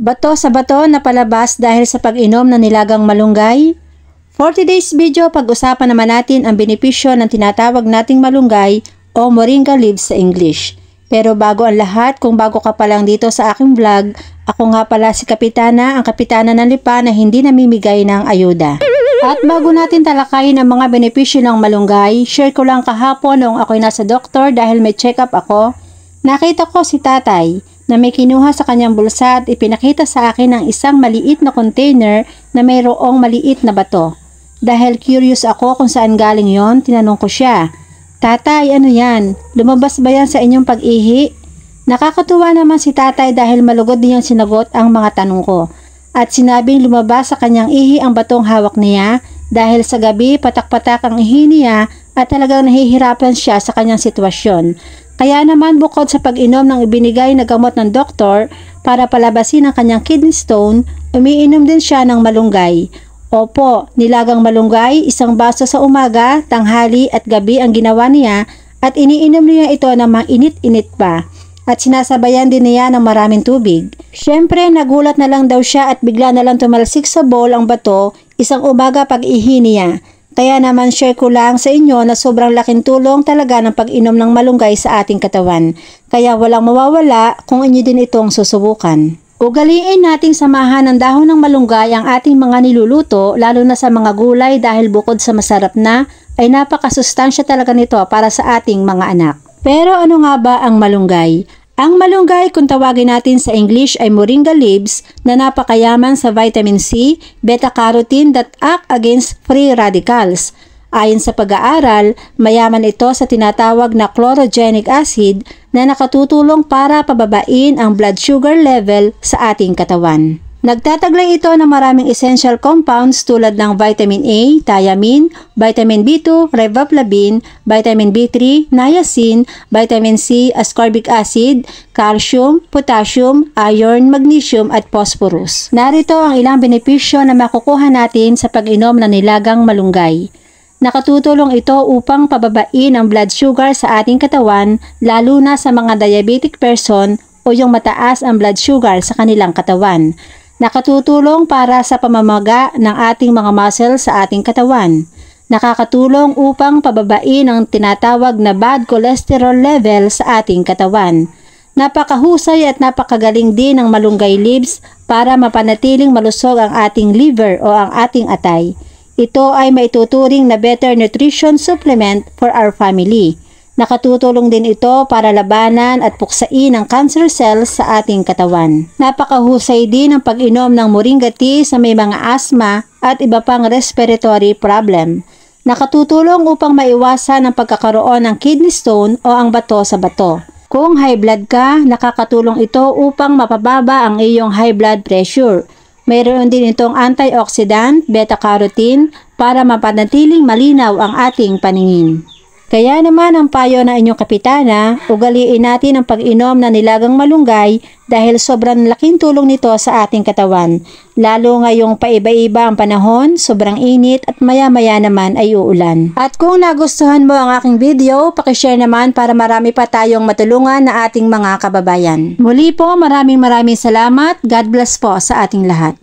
Bato sa bato na palabas dahil sa pag-inom ng nilagang malunggay? For today's video, pag-usapan naman natin ang benepisyo ng tinatawag nating malunggay o moringa leaves sa English. Pero bago ang lahat, kung bago ka pa lang dito sa aking vlog, ako nga pala si Kapitana, ang Kapitana ng Lipa na hindi namimigay ng ayuda. At bago natin talakayin ang mga benepisyo ng malunggay, share ko lang kahapon noong ako'y nasa doktor dahil may check-up ako. Nakita ko si tatay na may kinuha sa kanyang bulsa at ipinakita sa akin ang isang maliit na container na mayroong maliit na bato. Dahil curious ako kung saan galing yon, tinanong ko siya, "Tatay, ano yan? Lumabas ba yan sa inyong pag-ihi?" Nakakatuwa naman si tatay dahil malugod niyang sinagot ang mga tanong ko. At sinabing lumabas sa kanyang ihi ang batong hawak niya dahil sa gabi patak-patak ang ihi niya at talagang nahihirapan siya sa kanyang sitwasyon. Kaya naman bukod sa pag-inom ng ibinigay na gamot ng doktor para palabasin ang kanyang kidney stone, umiinom din siya ng malunggay. Opo, nilagang malunggay, isang baso sa umaga, tanghali at gabi ang ginawa niya at iniinom niya ito ng mainit-init pa. At sinasabayan din niya ng maraming tubig. Siyempre, nagulat na lang daw siya at bigla na lang tumalsik sa bowl ang bato isang umaga pag-ihi niya. Kaya naman share ko lang sa inyo na sobrang laking tulong talaga ng pag-inom ng malunggay sa ating katawan. Kaya walang mawawala kung inyo din itong susubukan. Ugaliin nating samahan ng dahon ng malunggay ang ating mga niluluto lalo na sa mga gulay dahil bukod sa masarap na ay napakasustansya talaga nito para sa ating mga anak. Pero ano nga ba ang malunggay? Ang malunggay kung tawagin natin sa English ay moringa leaves na napakayaman sa vitamin C, beta-carotene that act against free radicals. Ayon sa pag-aaral, mayaman ito sa tinatawag na chlorogenic acid na nakatutulong para pababain ang blood sugar level sa ating katawan. Nagtataglay ito ng maraming essential compounds tulad ng vitamin A, thiamine, vitamin B2, riboflavin, vitamin B3, niacin, vitamin C, ascorbic acid, calcium, potassium, iron, magnesium at phosphorus. Narito ang ilang benepisyo na makukuha natin sa pag-inom ng nilagang malunggay. Nakatutulong ito upang pababain ang blood sugar sa ating katawan lalo na sa mga diabetic person o yung mataas ang blood sugar sa kanilang katawan. Nakatutulong para sa pamamaga ng ating mga muscles sa ating katawan. Nakakatulong upang pababain ang tinatawag na bad cholesterol level sa ating katawan. Napakahusay at napakagaling din ng malunggay leaves para mapanatiling malusog ang ating liver o ang ating atay. Ito ay maituturing na better nutrition supplement for our family. Nakatutulong din ito para labanan at puksain ang cancer cells sa ating katawan. Napakahusay din ang pag-inom ng moringa tea sa may mga asthma at iba pang respiratory problem. Nakatutulong upang maiwasan ang pagkakaroon ng kidney stone o ang bato sa bato. Kung high blood ka, nakakatulong ito upang mapababa ang iyong high blood pressure. Mayroon din itong antioxidant, beta-carotene para mapanatiling malinaw ang ating paningin. Kaya naman ang payo ng inyong kapitana, ugaliin natin ang pag-inom na nilagang malunggay dahil sobrang laking tulong nito sa ating katawan. Lalo ngayong paiba-iba ang panahon, sobrang init at maya-maya naman ay uulan. At kung nagustuhan mo ang aking video, pakishare naman para marami pa tayong matulungan na ating mga kababayan. Muli po, maraming salamat. God bless po sa ating lahat.